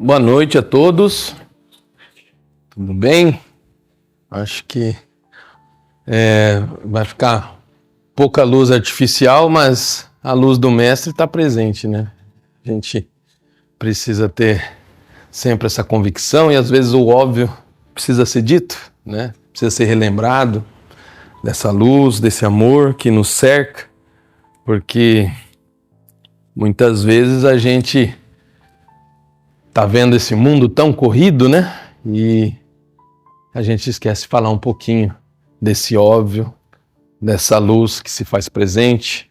Boa noite a todos, tudo bem? Acho que vai ficar pouca luz artificial, mas a luz do mestre está presente, né? A gente precisa ter sempre essa convicção e às vezes o óbvio precisa ser dito, né? Precisa ser relembrado dessa luz, desse amor que nos cerca, porque muitas vezes a gente tá vendo esse mundo tão corrido, né? E a gente esquece de falar um pouquinho desse óbvio, dessa luz que se faz presente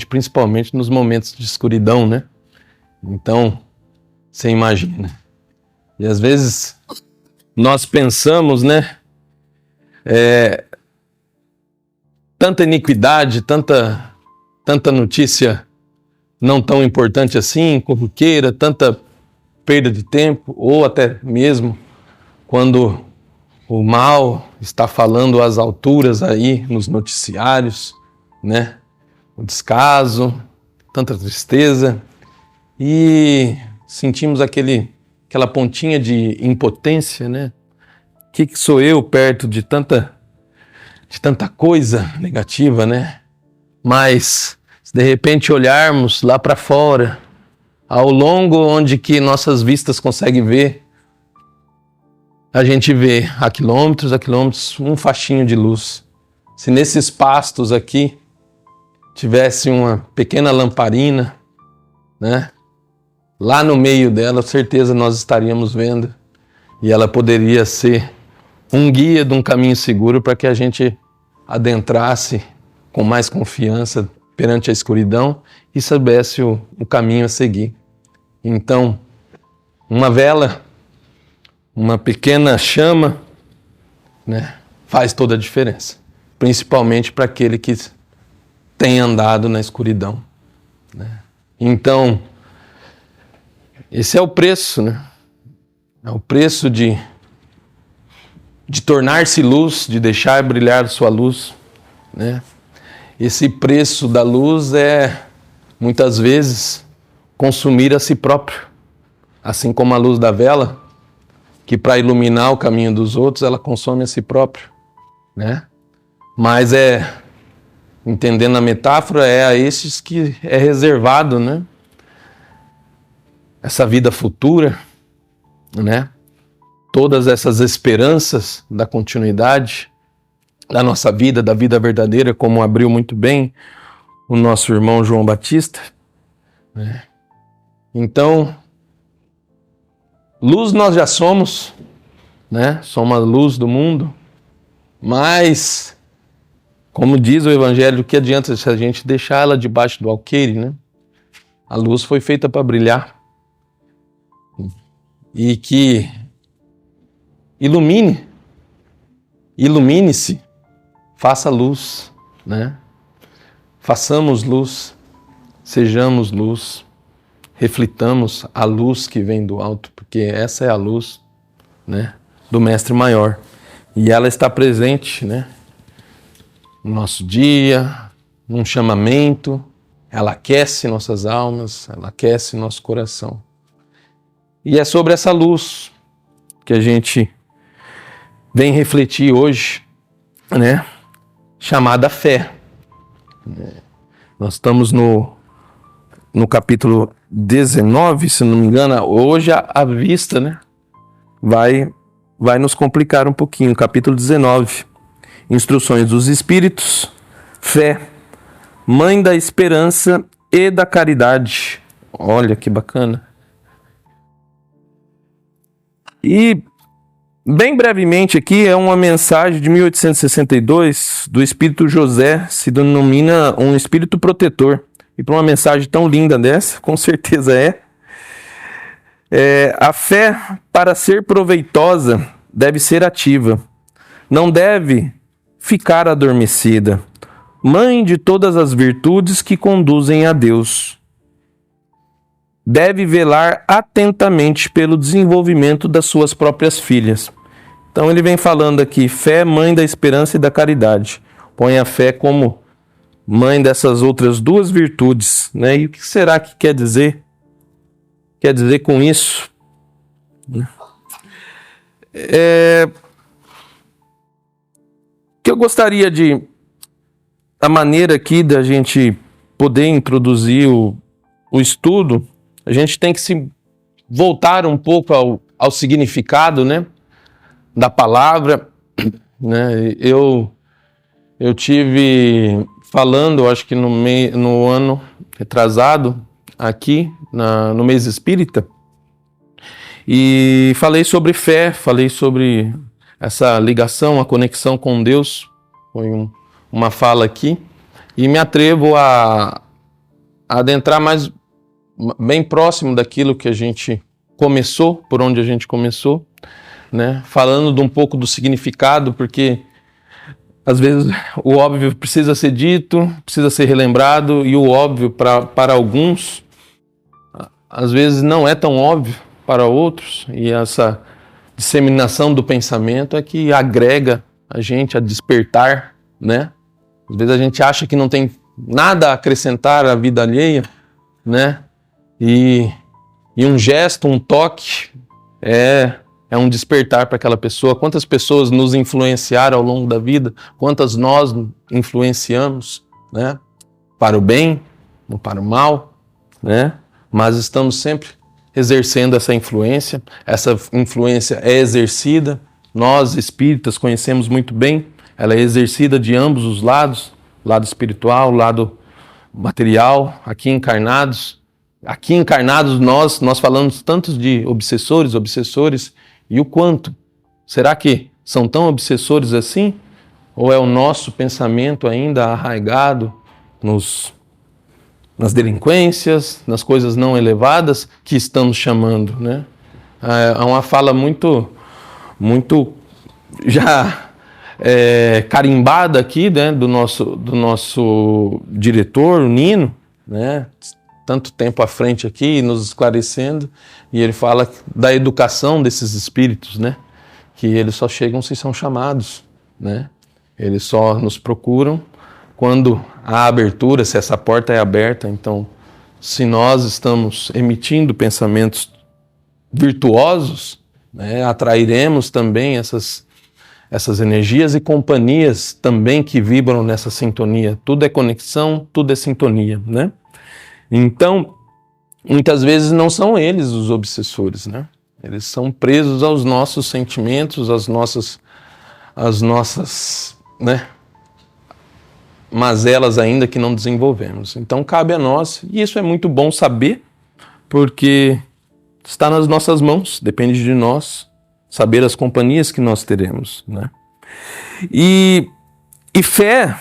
principalmente nos momentos de escuridão, né? Então, você imagina. E às vezes nós pensamos, né? Tanta iniquidade, tanta notícia não tão importante assim, corriqueira, tanta perda de tempo, ou até mesmo quando o mal está falando às alturas aí nos noticiários, né? O descaso, tanta tristeza, e sentimos aquela pontinha de impotência, né? O que sou eu perto de tanta coisa negativa, né? Mas se de repente olharmos lá para fora, ao longo onde que nossas vistas conseguem ver, a gente vê a quilômetros, um faixinho de luz. Se nesses pastos aqui tivesse uma pequena lamparina, né? Lá no meio dela, certeza nós estaríamos vendo, e ela poderia ser um guia de um caminho seguro para que a gente adentrasse com mais confiança perante a escuridão e soubesse o caminho a seguir. Então, uma vela, uma pequena chama, né, faz toda a diferença, principalmente para aquele que tem andado na escuridão, né? Então, esse é o preço, né? É o preço de tornar-se luz, de deixar brilhar sua luz, né? Esse preço da luz é, muitas vezes, consumir a si próprio. Assim como a luz da vela, que para iluminar o caminho dos outros, ela consome a si próprio, né? Mas entendendo a metáfora, é a estes que é reservado, né? Essa vida futura, né? Todas essas esperanças da continuidade da nossa vida, da vida verdadeira, como abriu muito bem o nosso irmão João Batista, né? Então, luz nós já somos, né? Somos a luz do mundo, mas, como diz o Evangelho, o que adianta se a gente deixar ela debaixo do alqueire, né? A luz foi feita para brilhar e que ilumine-se, faça luz, né? Façamos luz, sejamos luz, reflitamos a luz que vem do alto, porque essa é a luz, né, do Mestre Maior. E ela está presente, né, no nosso dia, num chamamento, ela aquece nossas almas, ela aquece nosso coração. E é sobre essa luz que a gente vem refletir hoje, né, chamada fé. Nós estamos no capítulo 19, se não me engano. Hoje a vista, né, vai nos complicar um pouquinho. Capítulo 19, Instruções dos Espíritos, fé, mãe da esperança e da caridade. Olha que bacana. E bem brevemente aqui é uma mensagem de 1862 do Espírito José, se denomina um espírito protetor. E para uma mensagem tão linda dessa, com certeza a fé, para ser proveitosa, deve ser ativa, não deve ficar adormecida. Mãe de todas as virtudes que conduzem a Deus, deve velar atentamente pelo desenvolvimento das suas próprias filhas. Então ele vem falando aqui, fé, mãe da esperança e da caridade. Põe a fé como mãe dessas outras duas virtudes, né? E o que será que quer dizer quer dizer com isso? Que eu gostaria a maneira aqui da gente poder introduzir o estudo, a gente tem que se voltar um pouco ao significado, né, da palavra, né? Eu tive falando, acho que no ano retrasado, aqui no mês espírita, e falei sobre fé, falei sobre essa ligação, a conexão com Deus, foi uma fala aqui, e me atrevo a adentrar mais bem próximo daquilo que a gente começou, por onde a gente começou, né? Falando de um pouco do significado, porque às vezes o óbvio precisa ser dito, precisa ser relembrado, e o óbvio para alguns, às vezes não é tão óbvio para outros, e essa disseminação do pensamento é que agrega a gente a despertar, né? Às vezes a gente acha que não tem nada a acrescentar à vida alheia, né? E um gesto, um toque é um despertar para aquela pessoa. Quantas pessoas nos influenciaram ao longo da vida? Quantas nós influenciamos, né? Para o bem ou para o mal, né? Mas estamos sempre exercendo essa influência. Essa influência é exercida. Nós, espíritas, conhecemos muito bem. Ela é exercida de ambos os lados. Lado espiritual, lado material, aqui encarnados. Aqui encarnados nós falamos tantos de obsessores, e o quanto? Será que são tão obsessores assim? Ou é o nosso pensamento ainda arraigado nas delinquências, nas coisas não elevadas que estamos chamando, né? É uma fala muito já carimbada aqui, né, do nosso diretor, o Nino, né? Tanto tempo à frente aqui, nos esclarecendo, e ele fala da educação desses espíritos, né? Que eles só chegam se são chamados, né? Eles só nos procuram quando há abertura, se essa porta é aberta. Então, se nós estamos emitindo pensamentos virtuosos, né, atrairemos também essas energias e companhias também que vibram nessa sintonia. Tudo é conexão, tudo é sintonia, né? Então, muitas vezes não são eles os obsessores, né? Eles são presos aos nossos sentimentos, às nossas, né, mazelas ainda que não desenvolvemos. Então, cabe a nós, e isso é muito bom saber, porque está nas nossas mãos, depende de nós, saber as companhias que nós teremos, né? E fé,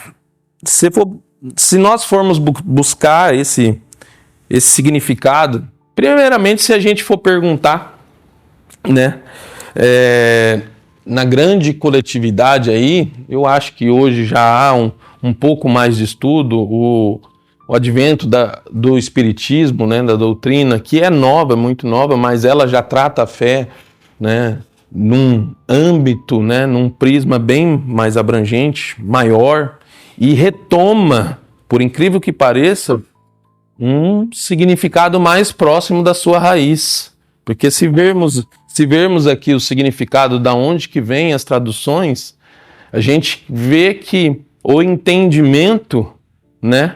se nós formos buscar esse significado, primeiramente, se a gente for perguntar, né, na grande coletividade aí, eu acho que hoje já há um pouco mais de estudo, o advento do espiritismo, né, da doutrina, que é nova, muito nova, mas ela já trata a fé, né, num âmbito, né, num prisma bem mais abrangente, maior, e retoma, por incrível que pareça, um significado mais próximo da sua raiz. Porque se vermos aqui o significado da onde que vem as traduções, a gente vê que o entendimento, né,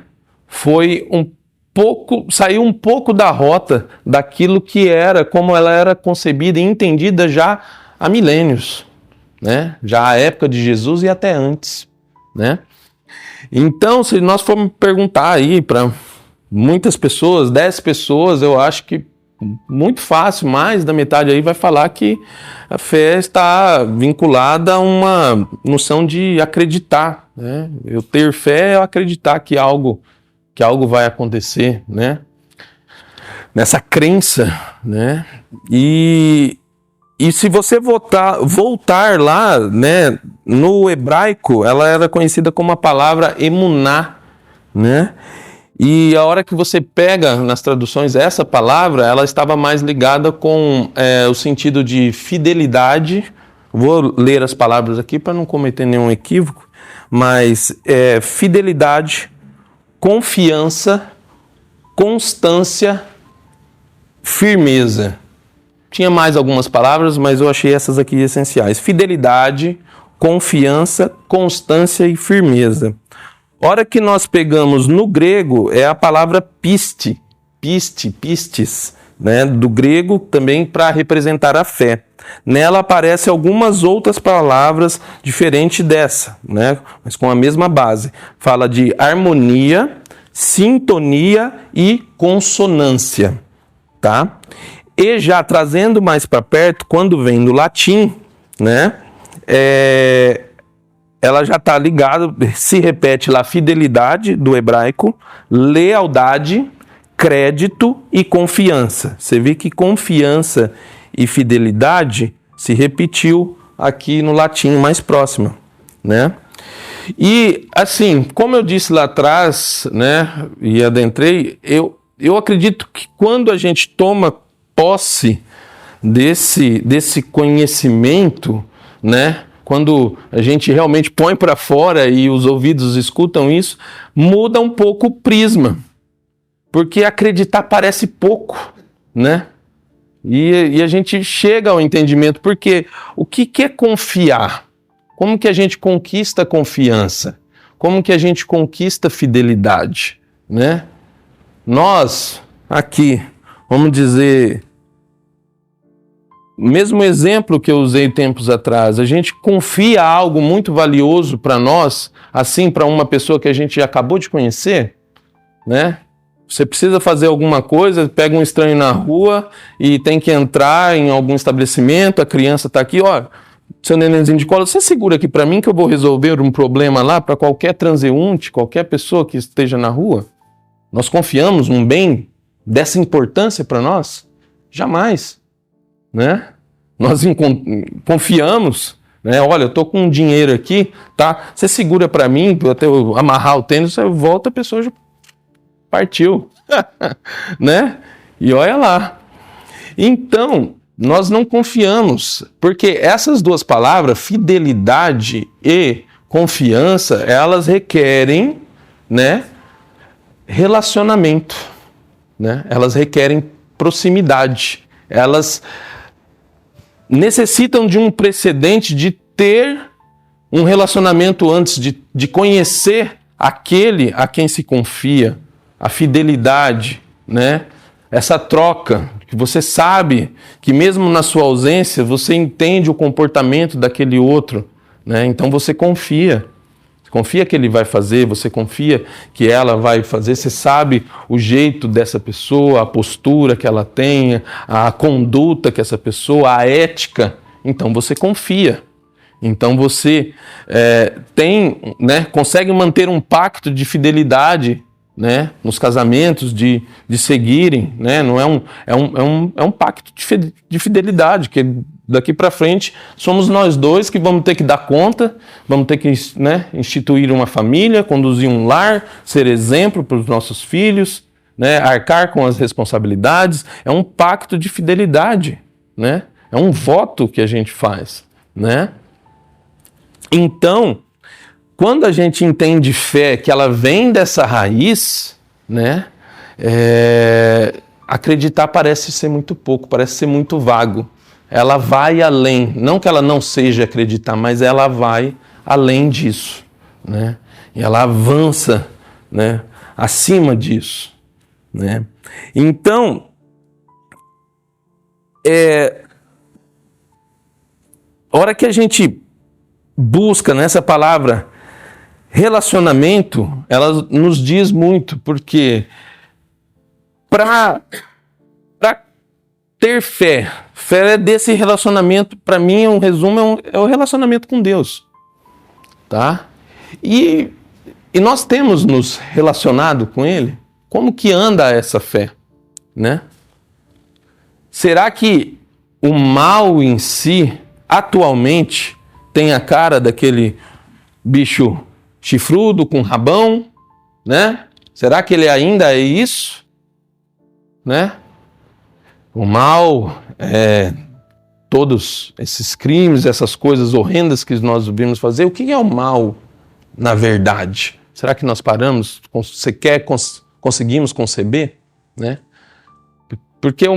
saiu um pouco da rota daquilo que era, como ela era concebida e entendida já há milênios, né? Já à época de Jesus e até antes, né? Então, se nós formos perguntar aí para muitas pessoas, 10 pessoas, eu acho que muito fácil, mais da metade aí vai falar que a fé está vinculada a uma noção de acreditar, né? Eu ter fé é eu acreditar que algo vai acontecer, né? Nessa crença, né? E se você voltar lá, né, no hebraico, ela era conhecida como a palavra emuná, né? E a hora que você pega nas traduções essa palavra, ela estava mais ligada com o sentido de fidelidade. Vou ler as palavras aqui para não cometer nenhum equívoco, mas fidelidade, confiança, constância, firmeza. Tinha mais algumas palavras, mas eu achei essas aqui essenciais. Fidelidade, confiança, constância e firmeza. Hora que nós pegamos no grego, é a palavra pistis, né? Do grego também para representar a fé. Nela aparecem algumas outras palavras diferentes dessa, né? Mas com a mesma base. Fala de harmonia, sintonia e consonância, tá? E já trazendo mais para perto, quando vem do latim, né? Ela já está ligada, se repete lá, fidelidade do hebraico, lealdade, crédito e confiança. Você vê que confiança e fidelidade se repetiu aqui no latim mais próximo, né? E assim, como eu disse lá atrás, né, e adentrei, eu acredito que quando a gente toma posse desse conhecimento, né, quando a gente realmente põe para fora e os ouvidos escutam isso, muda um pouco o prisma. Porque acreditar parece pouco, né? E a gente chega ao entendimento, porque o que é confiar? Como que a gente conquista confiança? Como que a gente conquista fidelidade, né? Nós, aqui, vamos dizer, mesmo exemplo que eu usei tempos atrás, a gente confia algo muito valioso para nós, assim, para uma pessoa que a gente acabou de conhecer, né? Você precisa fazer alguma coisa, pega um estranho na rua e tem que entrar em algum estabelecimento, a criança está aqui, ó, seu nenenzinho de cola, você segura aqui para mim que eu vou resolver um problema lá para qualquer transeunte, qualquer pessoa que esteja na rua? Nós confiamos um bem dessa importância para nós? Jamais, né? Nós confiamos, né? Olha, eu tô com um dinheiro aqui, tá? Você segura para mim, até eu amarrar o tênis, você volta, a pessoa já partiu, né? E olha lá. Então, nós não confiamos, porque essas duas palavras, fidelidade e confiança, elas requerem, né, relacionamento, né? Elas requerem proximidade, elas necessitam de um precedente de ter um relacionamento antes, de conhecer aquele a quem se confia, a fidelidade, né? Essa troca, que você sabe que mesmo na sua ausência, você entende o comportamento daquele outro, né? Então você confia que ele vai fazer, você confia que ela vai fazer, você sabe o jeito dessa pessoa, a postura que ela tem, a conduta que essa pessoa, a ética, então você confia. Então você consegue manter um pacto de fidelidade, né, nos casamentos, de seguirem, né, não é um pacto de fidelidade, que daqui para frente somos nós dois que vamos ter que dar conta, vamos ter que, né, instituir uma família, conduzir um lar, ser exemplo para os nossos filhos, né, arcar com as responsabilidades. É um pacto de fidelidade, né, é um voto que a gente faz, né. Então, quando a gente entende fé, que ela vem dessa raiz, né, acreditar parece ser muito pouco, parece ser muito vago. Ela vai além, não que ela não seja acreditar, mas ela vai além disso, né? E ela avança, né, acima disso, né? Então, a hora que a gente busca nessa palavra relacionamento, ela nos diz muito, porque para ter fé é desse relacionamento, para mim, um resumo, é o relacionamento com Deus, tá? E nós temos nos relacionado com Ele? Como que anda essa fé, né? Será que o mal em si, atualmente, tem a cara daquele bicho chifrudo com rabão, né? Será que ele ainda é isso, né? O mal, todos esses crimes, essas coisas horrendas que nós vimos fazer, o que é o mal na verdade? Será que nós paramos, conseguimos conceber, né? Porque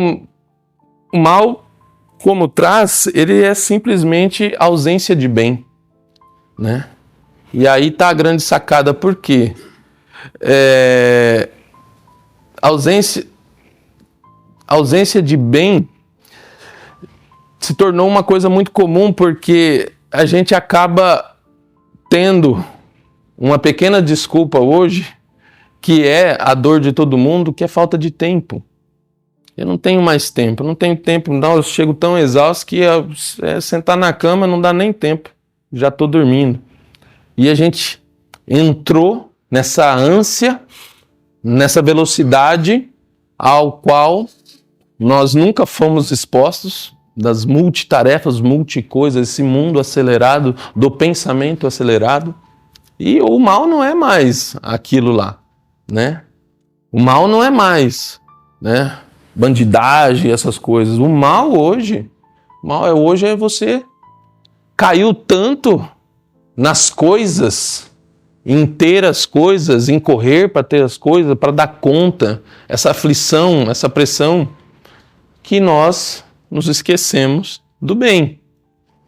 o mal, como traz, ele é simplesmente ausência de bem, né? E aí está a grande sacada, por quê? Ausência de bem se tornou uma coisa muito comum, porque a gente acaba tendo uma pequena desculpa hoje, que é a dor de todo mundo, que é falta de tempo. Eu não tenho mais tempo, não tenho tempo, não, eu chego tão exausto que sentar na cama não dá nem tempo, já estou dormindo. E a gente entrou nessa ânsia, nessa velocidade ao qual nós nunca fomos expostos, das multitarefas, multicoisas, esse mundo acelerado, do pensamento acelerado. E o mal não é mais aquilo lá, né? O mal não é mais, né, bandidagem, essas coisas. O mal hoje é você caiu tanto nas coisas, em ter as coisas, em correr para ter as coisas, para dar conta, essa aflição, essa pressão, que nós nos esquecemos do bem.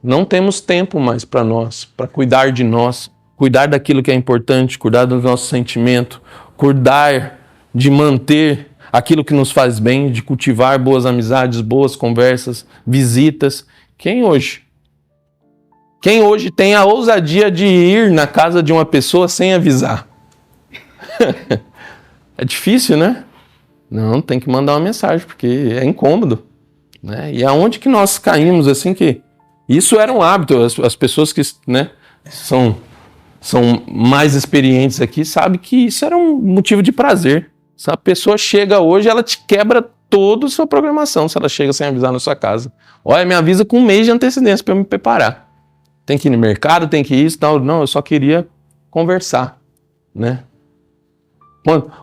Não temos tempo mais para nós, para cuidar de nós, cuidar daquilo que é importante, cuidar do nosso sentimento, cuidar de manter aquilo que nos faz bem, de cultivar boas amizades, boas conversas, visitas. Quem hoje tem a ousadia de ir na casa de uma pessoa sem avisar? É difícil, né? Não, tem que mandar uma mensagem, porque é incômodo, né? E aonde que nós caímos, assim, que isso era um hábito. As pessoas que, né, são mais experientes aqui sabem que isso era um motivo de prazer. Se a pessoa chega hoje, ela te quebra toda a sua programação, se ela chega sem avisar na sua casa. Olha, me avisa com 1 mês de antecedência para eu me preparar. Tem que ir no mercado, tem que ir isso, tal. Não, eu só queria conversar, né?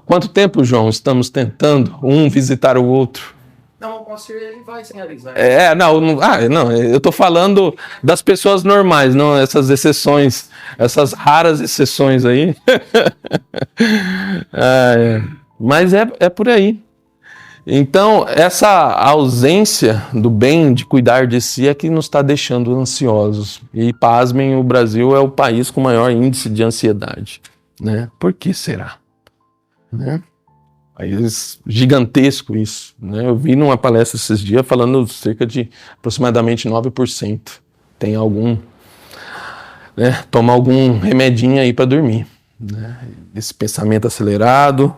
Quanto tempo, João, estamos tentando um visitar o outro? Não, o Moacir, ele vai sem avisar. Não, eu tô falando das pessoas normais, não essas exceções, essas raras exceções aí. Mas é por aí. Então, essa ausência do bem, de cuidar de si, é que nos está deixando ansiosos. E, pasmem, o Brasil é o país com maior índice de ansiedade, né? Por que será? Né? País gigantesco isso, né? Eu vi numa palestra esses dias falando cerca de aproximadamente 9% tem algum, né, toma algum remedinho aí para dormir, né? Esse pensamento acelerado.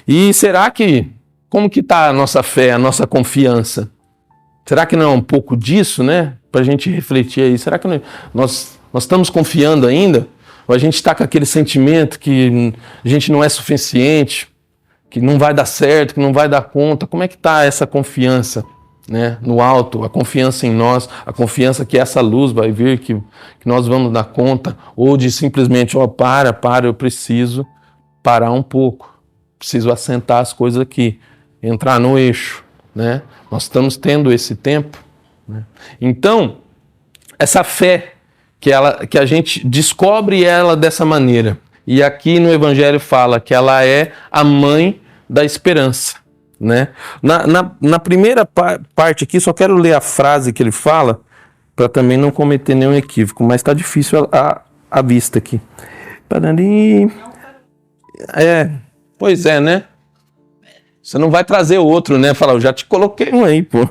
E será que, como que está a nossa fé, a nossa confiança? Será que não é um pouco disso, né? Para a gente refletir aí. Será que nós estamos confiando ainda? Ou a gente está com aquele sentimento que a gente não é suficiente, que não vai dar certo, que não vai dar conta? Como é que está essa confiança, né, no alto, a confiança em nós, a confiança que essa luz vai vir, que nós vamos dar conta? Ou de simplesmente, eu preciso parar um pouco, preciso assentar as coisas aqui, entrar no eixo, né? Nós estamos tendo esse tempo, né? Então, essa fé que a gente descobre ela dessa maneira, e aqui no Evangelho fala que ela é a mãe da esperança, né? Na primeira parte aqui, só quero ler a frase que ele fala, para também não cometer nenhum equívoco, mas está difícil a vista aqui. Pois é, né? Você não vai trazer outro, né? Falar, eu já te coloquei um aí, pô.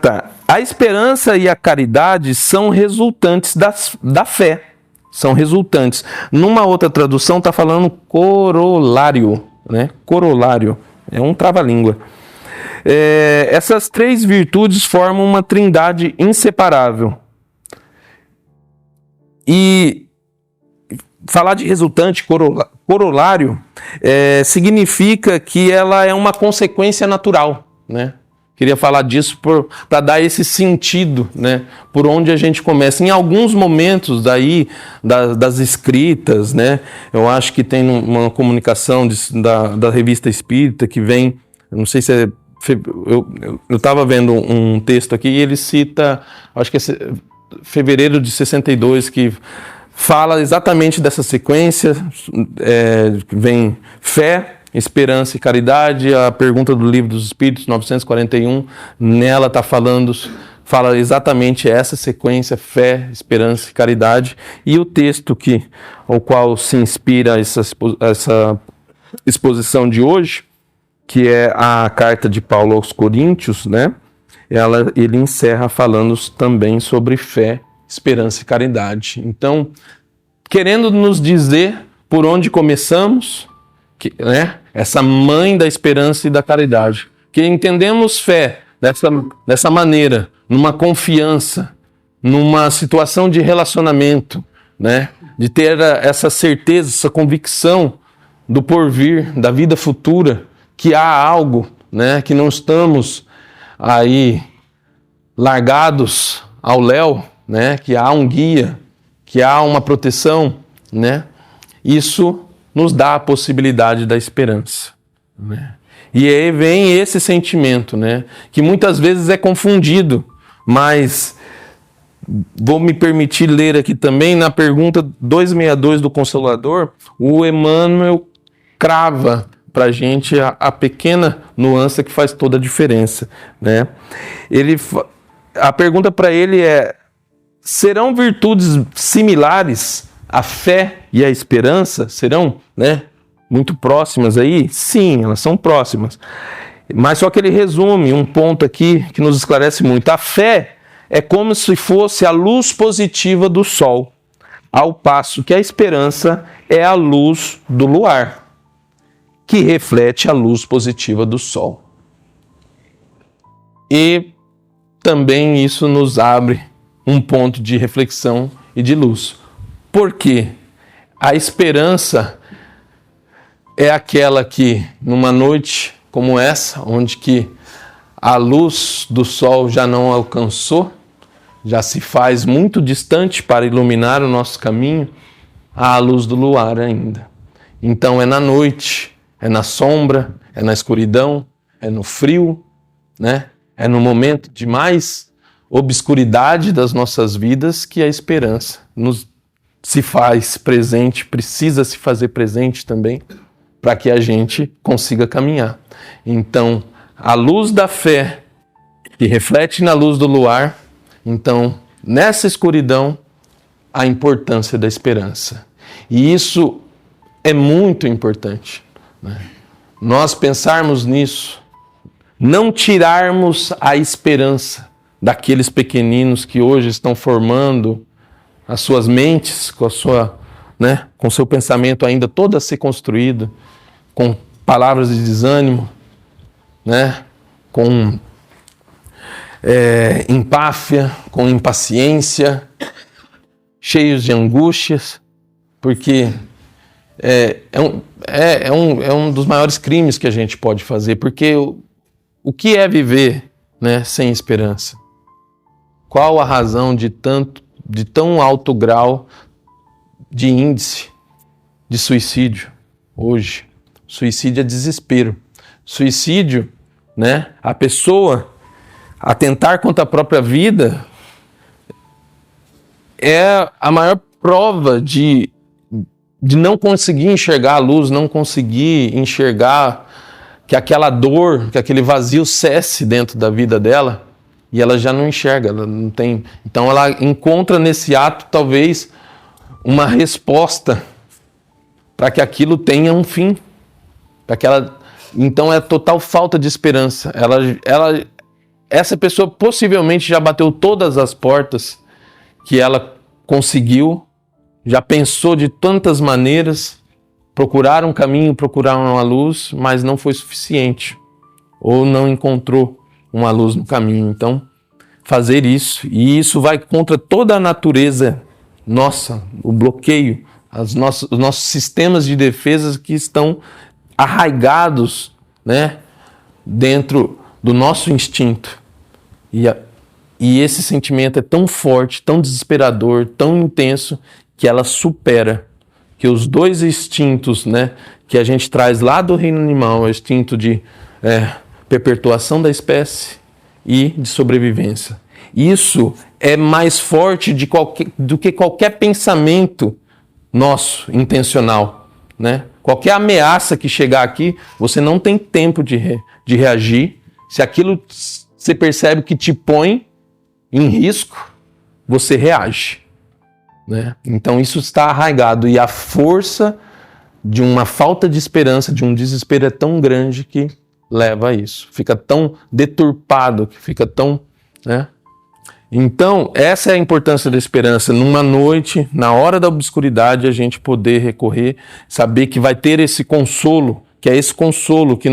Tá. A esperança e a caridade são resultantes da fé. São resultantes. Numa outra tradução está falando corolário, né? Corolário. É um trava-língua. Essas três virtudes formam uma trindade inseparável. E falar de resultante, corolário, significa que ela é uma consequência natural, né? Queria falar disso para dar esse sentido, né? Por onde a gente começa. Em alguns momentos daí, das escritas, né? Eu acho que tem uma comunicação da Revista Espírita que vem, eu não sei se é... Eu estava vendo um texto aqui e ele cita, acho que é fevereiro de 62, que fala exatamente dessa sequência, vem fé, esperança e caridade. A pergunta do Livro dos Espíritos, 941, nela fala exatamente essa sequência: fé, esperança e caridade. E o texto ao qual se inspira essa exposição de hoje, que é a carta de Paulo aos Coríntios, né? Ele encerra falando também sobre fé, esperança e caridade. Então, querendo nos dizer por onde começamos, né? Essa mãe da esperança e da caridade. Que entendemos fé dessa maneira, numa confiança, numa situação de relacionamento, né? De ter essa certeza, essa convicção do porvir, da vida futura, que há algo, né? Que não estamos aí largados ao léu, né? Que há um guia, que há uma proteção, né? Isso nos dá a possibilidade da esperança, né? E aí vem esse sentimento, né? Que muitas vezes é confundido, mas vou me permitir ler aqui também na pergunta 262 do Consolador, o Emmanuel crava para a gente a pequena nuance que faz toda a diferença, né? A pergunta para ele é: serão virtudes similares a fé e a esperança? Serão, né, muito próximas aí? Sim, elas são próximas. Mas só que ele resume um ponto aqui que nos esclarece muito. A fé é como se fosse a luz positiva do sol, ao passo que a esperança é a luz do luar, que reflete a luz positiva do sol. E também isso nos abre um ponto de reflexão e de luz. Porque a esperança é aquela que, numa noite como essa, onde que a luz do sol já não alcançou, já se faz muito distante para iluminar o nosso caminho, há a luz do luar ainda. Então é na noite, é na sombra, é na escuridão, é no frio, né? É no momento de mais obscuridade das nossas vidas que a esperança se faz presente, precisa se fazer presente também, para que a gente consiga caminhar. Então, a luz da fé, que reflete na luz do luar, então, nessa escuridão, a importância da esperança. E isso é muito importante, né? Nós pensarmos nisso, não tirarmos a esperança daqueles pequeninos que hoje estão formando as suas mentes, com seu pensamento ainda todo a ser construído, com palavras de desânimo, né? Com empáfia, com impaciência, cheios de angústias, porque é um dos maiores crimes que a gente pode fazer, porque o que é viver, né, sem esperança? Qual a razão de tão alto grau de índice de suicídio hoje? Suicídio é desespero. Suicídio, né, a pessoa atentar contra a própria vida é a maior prova de não conseguir enxergar a luz, não conseguir enxergar que aquela dor, que aquele vazio cesse dentro da vida dela, e ela já não enxerga, ela não tem. Então ela encontra nesse ato talvez uma resposta para que aquilo tenha um fim, então é total falta de esperança. Essa pessoa possivelmente já bateu todas as portas que ela conseguiu, já pensou de tantas maneiras, procurar um caminho, procurar uma luz, mas não foi suficiente, ou não encontrou uma luz no caminho. Então, fazer isso, e isso vai contra toda a natureza nossa, o bloqueio, os nossos sistemas de defesa que estão arraigados, né, dentro do nosso instinto. E esse sentimento é tão forte, tão desesperador, tão intenso, que ela supera, que os dois instintos, né, que a gente traz lá do reino animal, o instinto de perpetuação da espécie e de sobrevivência. Isso é mais forte do que qualquer pensamento nosso, intencional. né? Qualquer ameaça que chegar aqui, você não tem tempo de reagir. Se aquilo você percebe que te põe em risco, você reage, né? Então isso está arraigado, e a força de uma falta de esperança, de um desespero é tão grande que leva a isso. Fica tão deturpado, que fica tão, né? Então, essa é a importância da esperança. Numa noite, na hora da obscuridade, a gente poder recorrer, saber que vai ter esse consolo, que é esse consolo que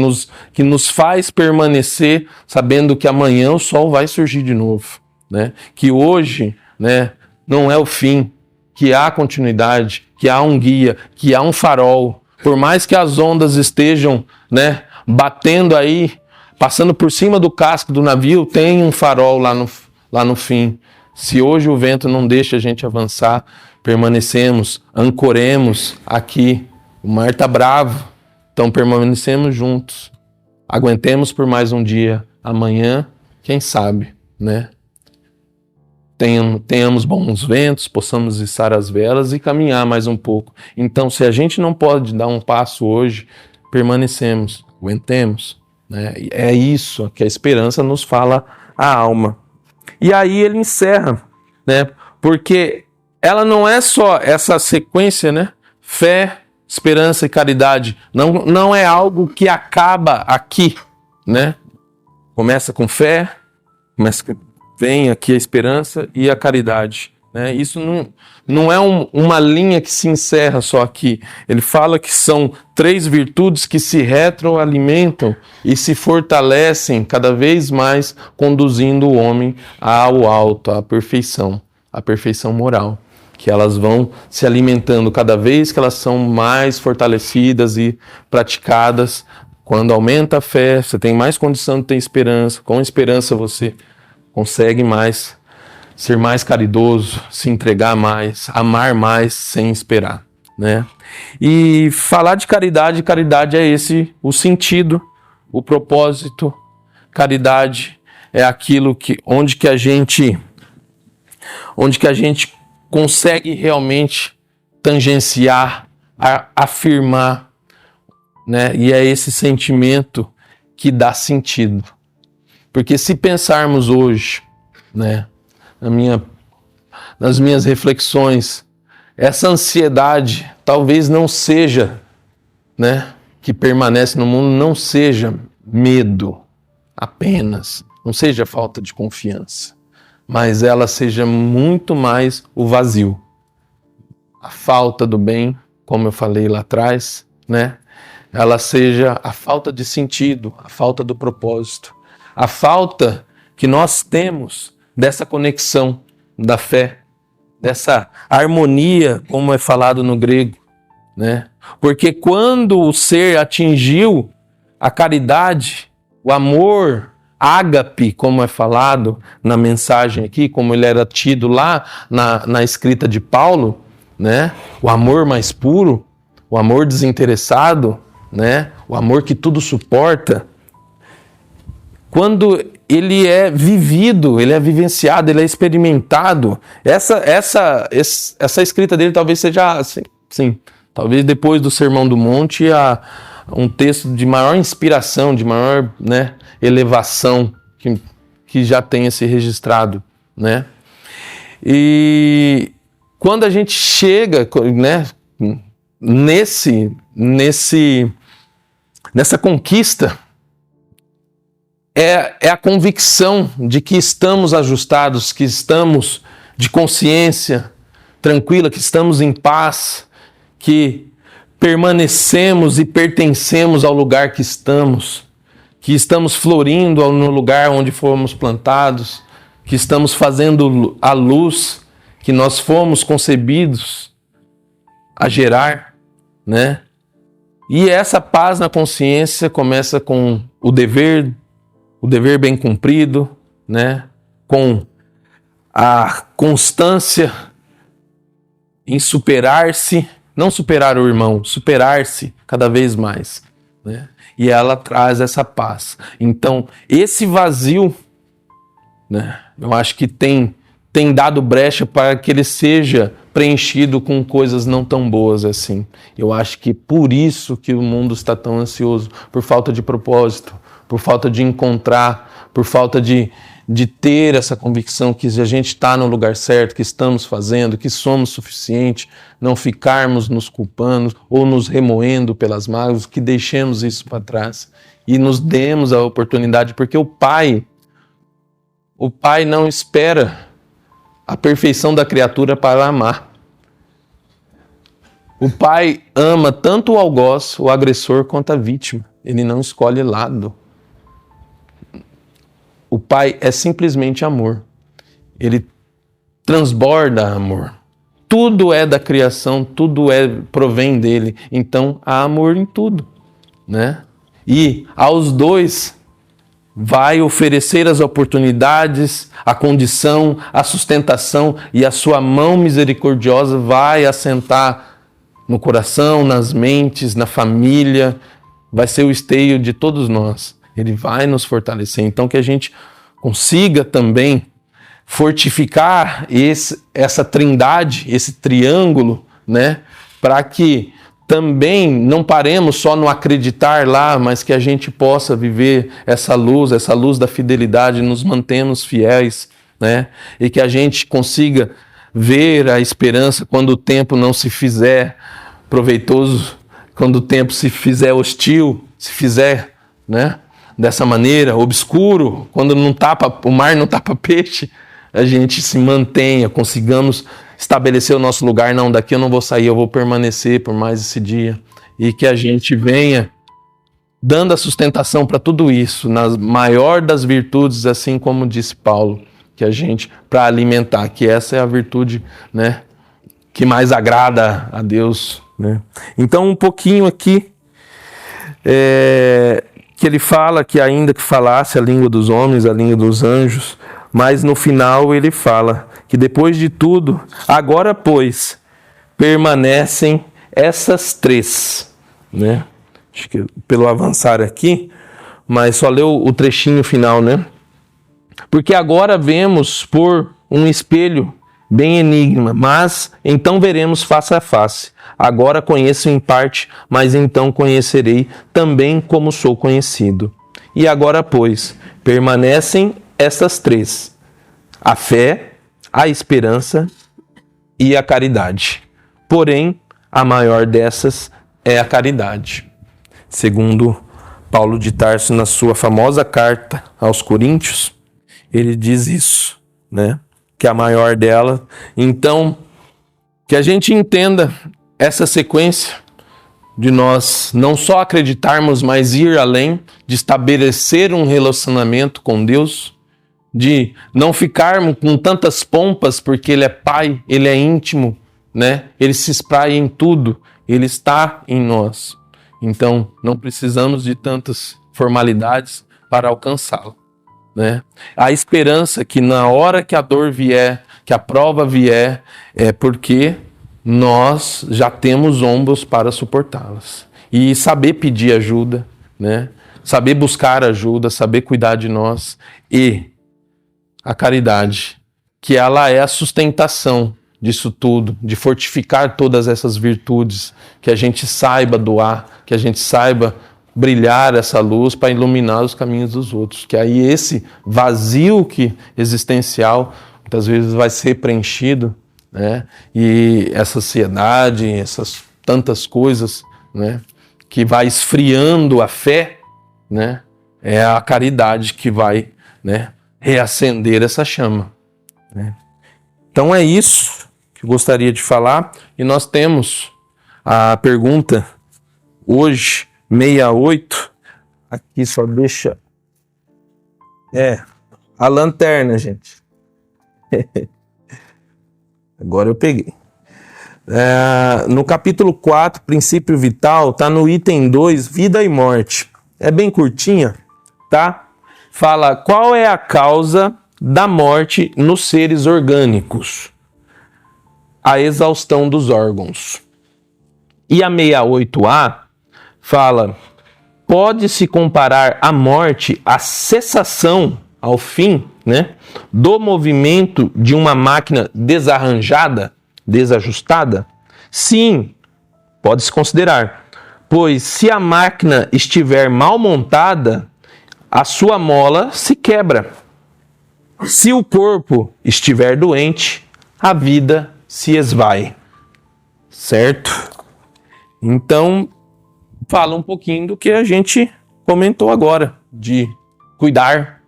nos faz permanecer sabendo que amanhã o sol vai surgir de novo, né? Que hoje, né, não é o fim, que há continuidade, que há um guia, que há um farol. Por mais que as ondas estejam, né, batendo aí, passando por cima do casco do navio, tem um farol lá no fim. Se hoje o vento não deixa a gente avançar, permanecemos, ancoremos aqui. O mar está bravo, então permanecemos juntos. Aguentemos por mais um dia. Amanhã, quem sabe, né? Tenhamos bons ventos, possamos içar as velas e caminhar mais um pouco. Então, se a gente não pode dar um passo hoje, permanecemos, aguentemos, né? É isso que a esperança nos fala a alma. E aí ele encerra, né? Porque ela não é só essa sequência, né? Fé, esperança e caridade. Não é algo que acaba aqui, né? Começa com fé, vem aqui a esperança e a caridade, né? Isso não é uma linha que se encerra só aqui. Ele fala que são 3 virtudes que se retroalimentam e se fortalecem cada vez mais, conduzindo o homem ao alto, à perfeição moral. Que elas vão se alimentando cada vez que elas são mais fortalecidas e praticadas. Quando aumenta a fé, você tem mais condição de ter esperança. Com esperança você consegue mais, ser mais caridoso, se entregar mais, amar mais sem esperar, né? E falar de caridade, caridade é esse o sentido, o propósito. Caridade é aquilo onde que a gente consegue realmente tangenciar, afirmar, né? E é esse sentimento que dá sentido. Porque se pensarmos hoje, né, nas minhas reflexões, essa ansiedade talvez não seja, né, que permanece no mundo, não seja medo apenas, não seja falta de confiança, mas ela seja muito mais o vazio, a falta do bem, como eu falei lá atrás, né, ela seja a falta de sentido, a falta do propósito, a falta que nós temos dessa conexão da fé, dessa harmonia, como é falado no grego, né? Porque quando o ser atingiu a caridade, o amor, ágape, como é falado na mensagem aqui, como ele era tido lá na escrita de Paulo, né? O amor mais puro, o amor desinteressado, né? O amor que tudo suporta. Quando ele é vivido, ele é vivenciado, ele é experimentado, essa escrita dele talvez seja assim, talvez depois do Sermão do Monte, um texto de maior inspiração, de maior, né, elevação que já tenha se registrado, né? E quando a gente chega, né, nessa conquista, é a convicção de que estamos ajustados, que estamos de consciência tranquila, que estamos em paz, que permanecemos e pertencemos ao lugar que estamos florindo no lugar onde fomos plantados, que estamos fazendo a luz que nós fomos concebidos a gerar, né? E essa paz na consciência começa com o dever bem cumprido, né? Com a constância em superar-se, não superar o irmão, superar-se cada vez mais, né? E ela traz essa paz. Então, esse vazio, né, eu acho que tem dado brecha para que ele seja preenchido com coisas não tão boas assim. Eu acho que por isso que o mundo está tão ansioso, por falta de propósito, por falta de encontrar, por falta de ter essa convicção que a gente está no lugar certo, que estamos fazendo, que somos suficientes, não ficarmos nos culpando ou nos remoendo pelas mágoas, que deixemos isso para trás e nos demos a oportunidade, porque o Pai não espera a perfeição da criatura para amar. O Pai ama tanto o algoz, o agressor, quanto a vítima. Ele não escolhe lado. O Pai é simplesmente amor. Ele transborda amor. Tudo é da criação, provém dele. Então há amor em tudo, né? E aos dois vai oferecer as oportunidades, a condição, a sustentação, e a sua mão misericordiosa vai assentar no coração, nas mentes, na família, vai ser o esteio de todos nós. Ele vai nos fortalecer. Então que a gente consiga também fortificar essa trindade, esse triângulo, né? Para que também não paremos só no acreditar lá, mas que a gente possa viver essa luz da fidelidade, nos mantemos fiéis, né? E que a gente consiga ver a esperança quando o tempo não se fizer proveitoso, quando o tempo se fizer hostil, se fizer, né, dessa maneira, obscuro, quando o mar não tapa peixe, a gente se mantenha, consigamos estabelecer o nosso lugar. Não, daqui eu não vou sair, eu vou permanecer por mais esse dia. E que a gente venha dando a sustentação para tudo isso, na maior das virtudes, assim como disse Paulo, que a gente, para alimentar, que essa é a virtude, né, que mais agrada a Deus, né? Então, um pouquinho aqui, que ele fala que ainda que falasse a língua dos homens, a língua dos anjos, mas no final ele fala que depois de tudo, agora pois, permanecem essas três, né? Acho que pelo avançar aqui, mas só leu o trechinho final, né? Porque agora vemos por um espelho bem enigma, mas então veremos face a face. Agora conheço em parte, mas então conhecerei também como sou conhecido. E agora, pois, permanecem essas três: a fé, a esperança e a caridade. Porém, a maior dessas é a caridade. Segundo Paulo de Tarso, na sua famosa carta aos Coríntios, ele diz isso, né? Que a maior dela. Então, que a gente entenda essa sequência de nós não só acreditarmos, mas ir além, de estabelecer um relacionamento com Deus, de não ficarmos com tantas pompas, porque Ele é Pai, Ele é íntimo, né? Ele se espraia em tudo, Ele está em nós. Então, não precisamos de tantas formalidades para alcançá-lo, né? A esperança que na hora que a dor vier, que a prova vier, é porque nós já temos ombros para suportá-las. E saber pedir ajuda, né? Saber buscar ajuda, saber cuidar de nós. E a caridade, que ela é a sustentação disso tudo, de fortificar todas essas virtudes, que a gente saiba doar, que a gente saiba brilhar essa luz para iluminar os caminhos dos outros. Que aí esse vazio existencial muitas vezes vai ser preenchido, né? E essa ansiedade, essas tantas coisas, né, que vai esfriando a fé, né, é a caridade que vai, né, reacender essa chama, né? Então é isso que eu gostaria de falar. E nós temos a pergunta hoje, 68, aqui só deixa a lanterna, gente. Agora eu peguei. No capítulo 4, princípio vital, tá no item 2, vida e morte. É bem curtinha, tá? Fala qual é a causa da morte nos seres orgânicos. A exaustão dos órgãos. E a 68A fala: pode-se comparar a morte à cessação, ao fim, né, do movimento de uma máquina desarranjada? desajustada? Sim, pode-se considerar. Pois se a máquina estiver mal montada, a sua mola se quebra. Se o corpo estiver doente, a vida se esvai. Certo? Então, fala um pouquinho do que a gente comentou agora, de cuidar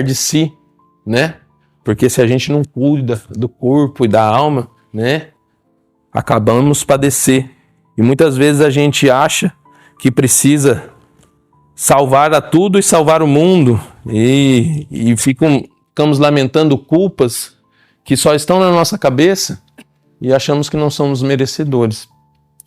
de si, né? Porque se a gente não cuida do corpo e da alma, né? Acabamos padecer. E muitas vezes a gente acha que precisa salvar a tudo e salvar o mundo. E ficamos lamentando culpas que só estão na nossa cabeça e achamos que não somos merecedores.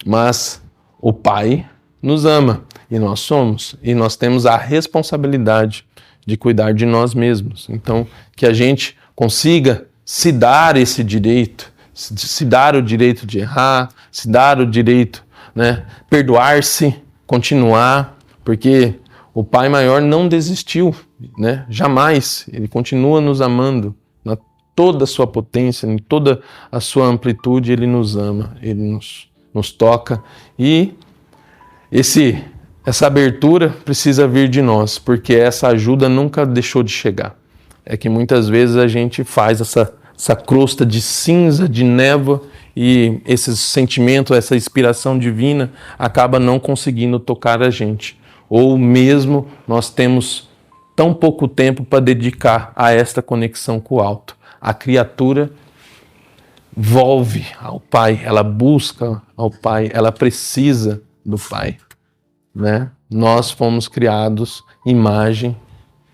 Mas o Pai nos ama e nós somos. E nós temos a responsabilidade de cuidar de nós mesmos. Então, que a gente consiga se dar esse direito, se dar o direito de errar, se dar o direito, né, perdoar-se, continuar, porque o Pai Maior não desistiu, né, jamais. Ele continua nos amando, na toda a sua potência, em toda a sua amplitude, Ele nos ama, Ele nos toca. E essa abertura precisa vir de nós, porque essa ajuda nunca deixou de chegar. É que muitas vezes a gente faz essa crosta de cinza, de névoa, e esse sentimento, essa inspiração divina acaba não conseguindo tocar a gente. Ou mesmo nós temos tão pouco tempo para dedicar a esta conexão com o alto. A criatura volve ao Pai, ela busca ao Pai, ela precisa do Pai, né? Nós fomos criados imagem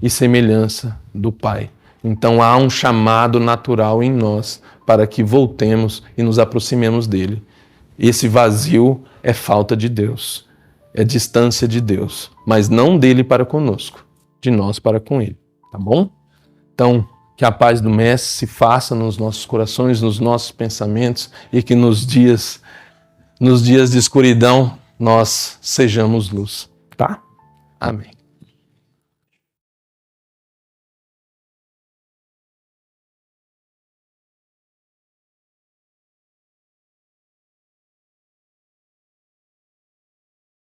e semelhança do Pai. Então há um chamado natural em nós para que voltemos e nos aproximemos dele. Esse vazio é falta de Deus, é distância de Deus, mas não dele para conosco, de nós para com ele, tá bom? Então, que a paz do Mestre se faça nos nossos corações, nos nossos pensamentos, e que nos dias de escuridão nós sejamos luz, tá? Amém.